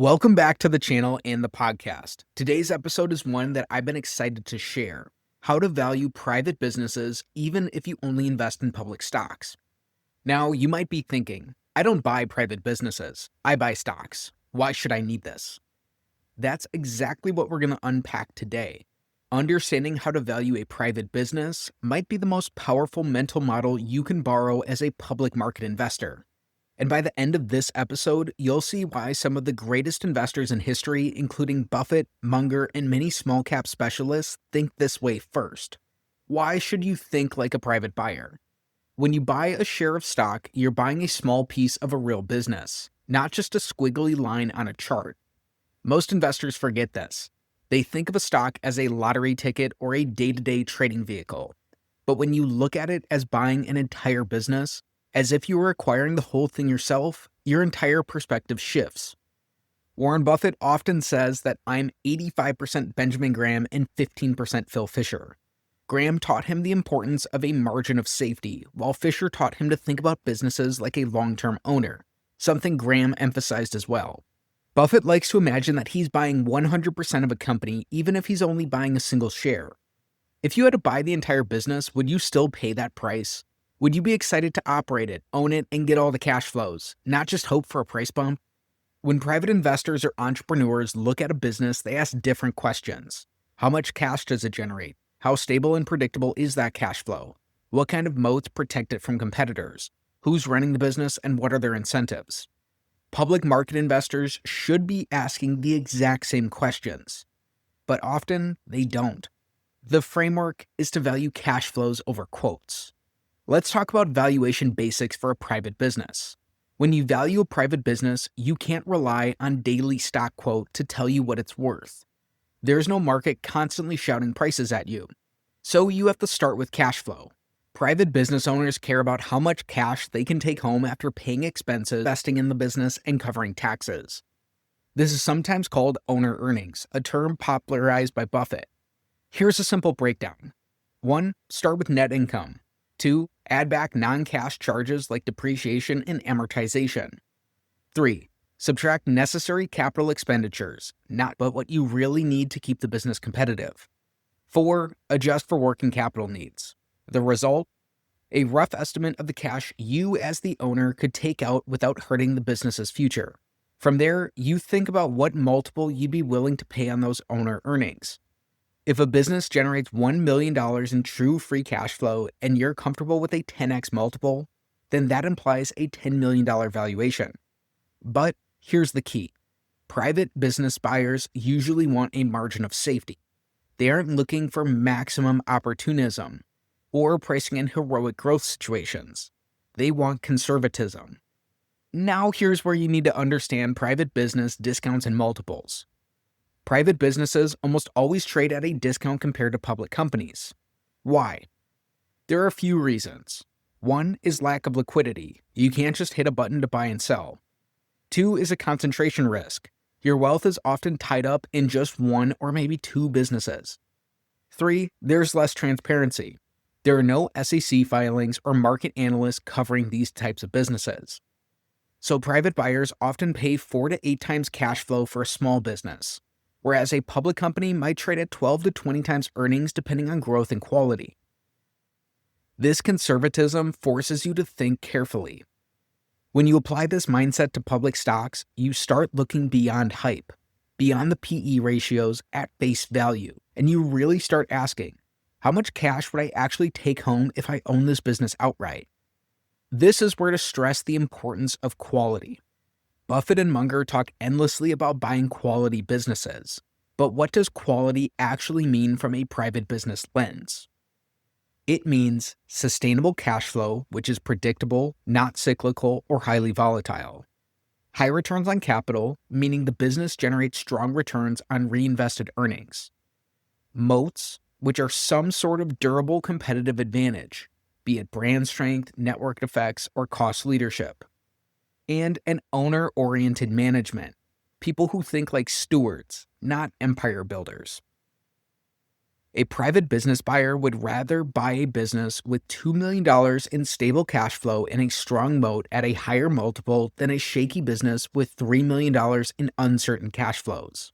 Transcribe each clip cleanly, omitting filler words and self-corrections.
Welcome back to the channel and the podcast. Today's episode is one that I've been excited to share: how to value private businesses even if you only invest in public stocks. Now, you might be thinking, I don't buy private businesses, I buy stocks. Why should I need this? That's exactly what we're going to unpack today. Understanding how to value a private business might be the most powerful mental model you can borrow as a public market investor. And by the end of this episode, you'll see why some of the greatest investors in history, including Buffett, Munger, and many small cap specialists, think this way first. Why should you think like a private buyer? When you buy a share of stock, you're buying a small piece of a real business, not just a squiggly line on a chart. Most investors forget this. They think of a stock as a lottery ticket or a day-to-day trading vehicle. But when you look at it as buying an entire business, as if you were acquiring the whole thing yourself, your entire perspective shifts. Warren Buffett often says that I'm 85% Benjamin Graham and 15% Phil Fisher. Graham taught him the importance of a margin of safety, while Fisher taught him to think about businesses like a long-term owner, something Graham emphasized as well. Buffett likes to imagine that he's buying 100% of a company even if he's only buying a single share. If you had to buy the entire business, would you still pay that price? Would you be excited to operate it, own it, and get all the cash flows, not just hope for a price bump? When private investors or entrepreneurs look at a business, they ask different questions. How much cash does it generate? How stable and predictable is that cash flow? What kind of moats protect it from competitors? Who's running the business and what are their incentives? Public market investors should be asking the exact same questions, but often they don't. The framework is to value cash flows over quotes. Let's talk about valuation basics for a private business. When you value a private business, you can't rely on daily stock quote to tell you what it's worth. There's no market constantly shouting prices at you. So you have to start with cash flow. Private business owners care about how much cash they can take home after paying expenses, investing in the business, and covering taxes. This is sometimes called owner earnings, a term popularized by Buffett. Here's a simple breakdown. 1. Start with net income. 2. Add back non-cash charges like depreciation and amortization. 3. Subtract necessary capital expenditures, not but what you really need to keep the business competitive. 4. Adjust for working capital needs. The result? A rough estimate of the cash you as the owner could take out without hurting the business's future. From there, you think about what multiple you'd be willing to pay on those owner earnings. If a business generates $1 million in true free cash flow and you're comfortable with a 10x multiple, then that implies a $10 million valuation. But here's the key. Private business buyers usually want a margin of safety. They aren't looking for maximum opportunism or pricing in heroic growth situations. They want conservatism. Now here's where you need to understand private business discounts and multiples. Private businesses almost always trade at a discount compared to public companies. Why? There are a few reasons. 1 is lack of liquidity. You can't just hit a button to buy and sell. 2 is a concentration risk. Your wealth is often tied up in just one or maybe two businesses. 3, there's less transparency. There are no SEC filings or market analysts covering these types of businesses. So private buyers often pay 4 to 8 times cash flow for a small business, whereas a public company might trade at 12 to 20 times earnings depending on growth and quality. This conservatism forces you to think carefully. When you apply this mindset to public stocks, you start looking beyond hype, beyond the PE ratios at face value, and you really start asking, how much cash would I actually take home if I own this business outright? This is where to stress the importance of quality. Buffett and Munger talk endlessly about buying quality businesses, but what does quality actually mean from a private business lens? It means sustainable cash flow, which is predictable, not cyclical, or highly volatile. High returns on capital, meaning the business generates strong returns on reinvested earnings. Moats, which are some sort of durable competitive advantage, be it brand strength, network effects, or cost leadership. And an owner-oriented management, people who think like stewards, not empire builders. A private business buyer would rather buy a business with $2 million in stable cash flow and a strong moat at a higher multiple than a shaky business with $3 million in uncertain cash flows.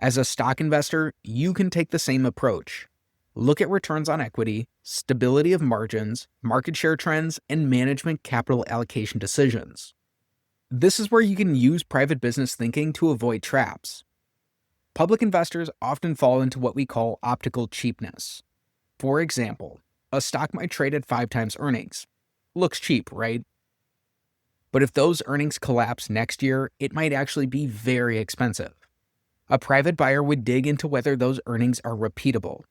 As a stock investor, you can take the same approach. Look at returns on equity, stability of margins, market share trends, and management capital allocation decisions. This is where you can use private business thinking to avoid traps. Public investors often fall into what we call optical cheapness. For example, a stock might trade at 5 times earnings. Looks cheap, right? But if those earnings collapse next year, it might actually be very expensive. A private buyer would dig into whether those earnings are repeatable.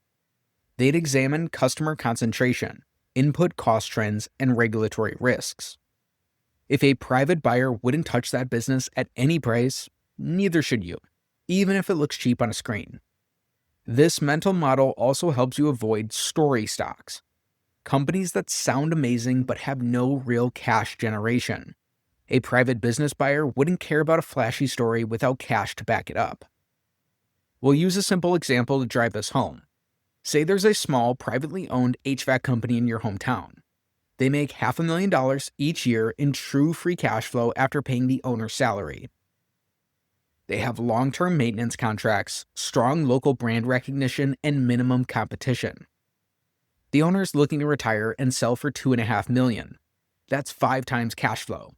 They'd examine customer concentration, input cost trends, and regulatory risks. If a private buyer wouldn't touch that business at any price, neither should you, even if it looks cheap on a screen. This mental model also helps you avoid story stocks, companies that sound amazing but have no real cash generation. A private business buyer wouldn't care about a flashy story without cash to back it up. We'll use a simple example to drive this home. Say there's a small, privately owned HVAC company in your hometown. They make $500,000 each year in true free cash flow after paying the owner's salary. They have long-term maintenance contracts, strong local brand recognition, and minimum competition. The owner's looking to retire and sell for $2.5 million. That's 5 times cash flow.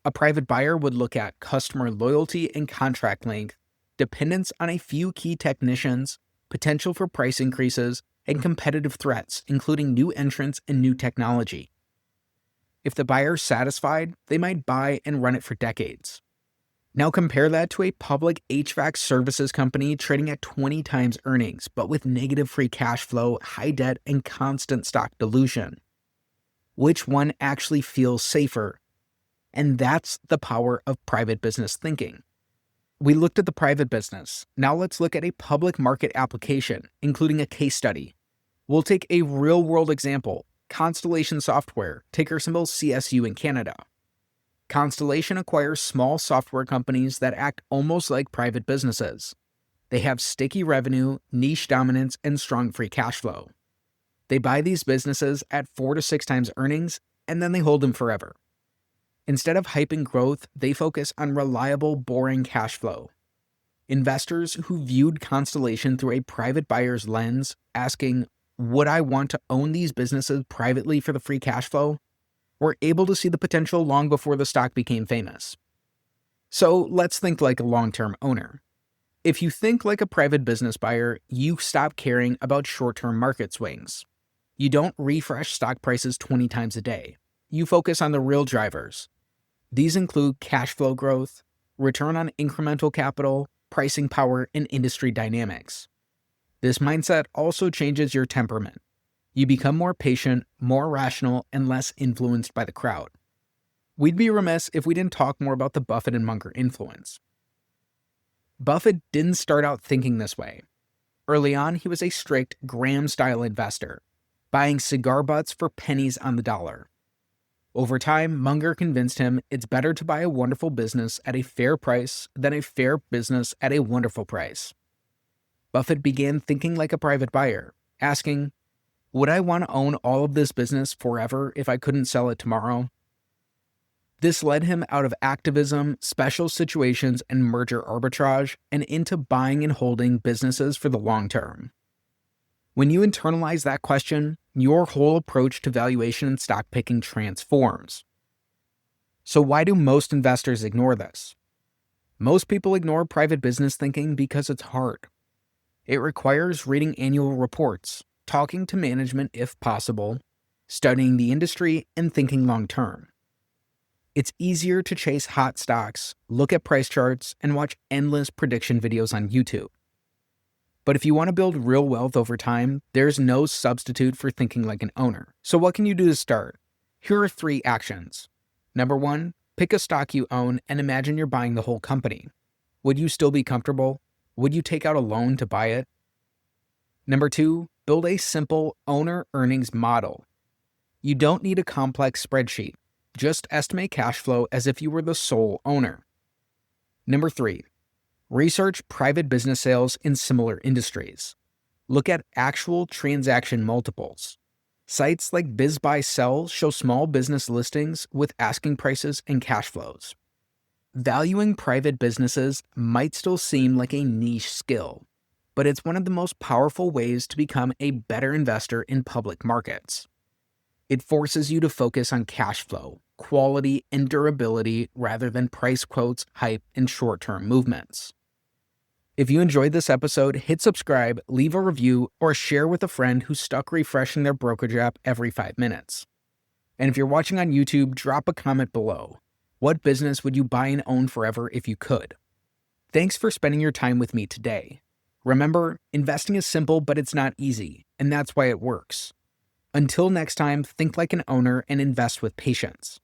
A private buyer would look at customer loyalty and contract length, dependence on a few key technicians, potential for price increases, and competitive threats, including new entrants and new technology. If the buyer's satisfied, they might buy and run it for decades. Now compare that to a public HVAC services company trading at 20 times earnings, but with negative free cash flow, high debt, and constant stock dilution. Which one actually feels safer? And that's the power of private business thinking. We looked at the private business. Now let's look at a public market application, including a case study. We'll take a real-world example, Constellation Software, ticker symbol CSU in Canada. Constellation acquires small software companies that act almost like private businesses. They have sticky revenue, niche dominance, and strong free cash flow. They buy these businesses at 4 to 6 times earnings, and then they hold them forever. Instead of hyping growth, they focus on reliable, boring cash flow. Investors who viewed Constellation through a private buyer's lens, asking, would I want to own these businesses privately for the free cash flow, were able to see the potential long before the stock became famous. So let's think like a long-term owner. If you think like a private business buyer, you stop caring about short-term market swings. You don't refresh stock prices 20 times a day. You focus on the real drivers. These include cash flow growth, return on incremental capital, pricing power, and industry dynamics. This mindset also changes your temperament. You become more patient, more rational, and less influenced by the crowd. We'd be remiss if we didn't talk more about the Buffett and Munger influence. Buffett didn't start out thinking this way. Early on, he was a strict Graham-style investor, buying cigar butts for pennies on the dollar. Over time, Munger convinced him it's better to buy a wonderful business at a fair price than a fair business at a wonderful price. Buffett began thinking like a private buyer, asking, would I want to own all of this business forever if I couldn't sell it tomorrow? This led him out of activism, special situations, and merger arbitrage, and into buying and holding businesses for the long term. When you internalize that question, your whole approach to valuation and stock picking transforms. So why do most investors ignore this? Most people ignore private business thinking because it's hard. It requires reading annual reports, talking to management if possible, studying the industry, and thinking long term. It's easier to chase hot stocks, look at price charts, and watch endless prediction videos on YouTube. But if you want to build real wealth over time, there's no substitute for thinking like an owner. So what can you do to start? Here are 3 actions. Number 1, pick a stock you own and imagine you're buying the whole company. Would you still be comfortable? Would you take out a loan to buy it? Number 2, build a simple owner earnings model. You don't need a complex spreadsheet. Just estimate cash flow as if you were the sole owner. Number 3, research private business sales in similar industries. Look at actual transaction multiples. Sites like BizBuySell show small business listings with asking prices and cash flows. Valuing private businesses might still seem like a niche skill, but it's one of the most powerful ways to become a better investor in public markets. It forces you to focus on cash flow, quality, and durability rather than price quotes, hype, and short-term movements. If you enjoyed this episode, hit subscribe, leave a review, or share with a friend who's stuck refreshing their brokerage app every 5 minutes. And if you're watching on YouTube, drop a comment below. What business would you buy and own forever if you could? Thanks for spending your time with me today. Remember, investing is simple, but it's not easy, and that's why it works. Until next time, think like an owner and invest with patience.